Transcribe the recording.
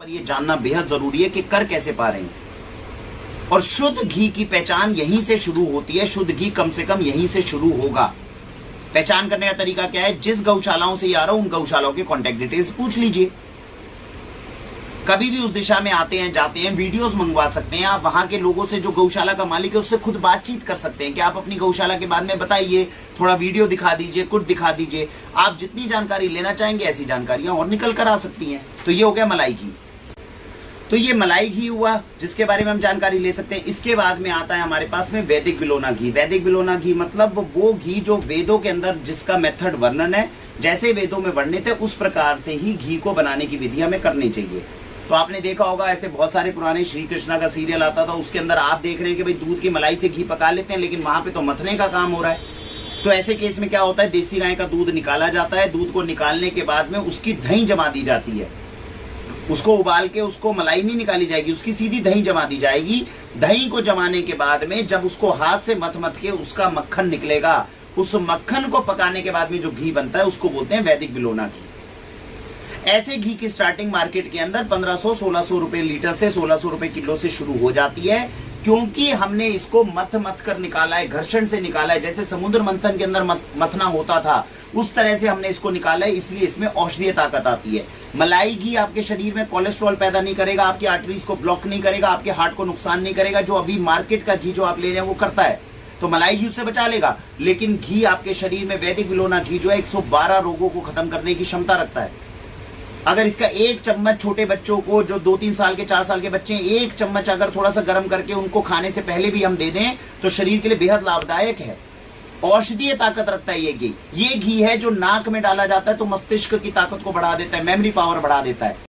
पर ये जानना बेहद जरूरी है कि कर कैसे पा रहे हैं। और शुद्ध घी की पहचान यहीं से शुरू होती है, शुद्ध घी कम से कम यहीं से शुरू होगा। पहचान करने का तरीका क्या है? जिस गौशालाओं से ये आ रहा हो उन गौशालाओं के कॉन्टैक्ट डिटेल्स पूछ लीजिए। कभी भी उस दिशा में आते हैं जाते हैं, वीडियोस मंगवा सकते हैं आप, वहां के लोगों से जो गौशाला का मालिक है उससे खुद बातचीत कर सकते हैं कि आप अपनी गौशाला के बारे में बताइए, थोड़ा वीडियो दिखा दीजिए, कुछ दिखा दीजिए। आप जितनी जानकारी लेना चाहेंगे ऐसी जानकारियां और निकल कर आ सकती हैं। तो ये हो गया मलाई घी। तो ये मलाई घी हुआ जिसके बारे में हम जानकारी ले सकते हैं। इसके बाद में आता है हमारे पास में वैदिक बिलोना घी। वैदिक बिलोना घी मतलब वो घी जो वेदों के अंदर जिसका मेथड वर्णन है, जैसे वेदों में वर्णित है उस प्रकार से ही घी को बनाने की विधि हमें करनी चाहिए। तो आपने देखा होगा ऐसे बहुत सारे पुराने श्री कृष्णा का सीरियल आता था, उसके अंदर आप देख रहे हैं कि भाई दूध की मलाई से घी पका लेते हैं, लेकिन वहां पे तो मथने का काम हो रहा है। तो ऐसे केस में क्या होता है, देसी गाय का दूध निकाला जाता है, दूध को निकालने के बाद में उसकी दही जमा दी जाती है। उसको उबाल के उसको मलाई नहीं निकाली जाएगी, उसकी सीधी दही जमा दी जाएगी। दही को जमाने के बाद में जब उसको हाथ से मथ मथ के उसका मक्खन निकलेगा, उस मक्खन को पकाने के बाद में जो घी बनता है उसको बोलते हैं वैदिक बिलोना घी। ऐसे घी की स्टार्टिंग मार्केट के अंदर 1500-1600 रुपए लीटर से 1600 रुपए किलो से शुरू हो जाती है, क्योंकि हमने इसको मथ मथ कर निकाला है, घर्षण से निकाला है। जैसे समुद्र मंथन के अंदर मथना होता था उस तरह से हमने इसको निकाला है, इसलिए इसमें औषधीय ताकत आती है। मलाई घी आपके शरीर में कोलेस्ट्रॉल पैदा नहीं करेगा, आपकी आर्टरीज को ब्लॉक नहीं करेगा, आपके हार्ट को नुकसान नहीं करेगा, जो अभी मार्केट का घी जो आप ले रहे हैं वो करता है। तो मलाई घी उससे बचा लेगा, लेकिन घी आपके शरीर में वैदिक बिलोना घी जो है 112 रोगों को खत्म करने की क्षमता रखता है। अगर इसका एक चम्मच छोटे बच्चों को जो 2-3 साल के 4 साल के बच्चे हैं, एक चम्मच अगर थोड़ा सा गर्म करके उनको खाने से पहले भी हम दे दें तो शरीर के लिए बेहद लाभदायक है। औषधीय ताकत रखता है ये घी। ये घी है जो नाक में डाला जाता है तो मस्तिष्क की ताकत को बढ़ा देता है, मेमोरी पावर बढ़ा देता है।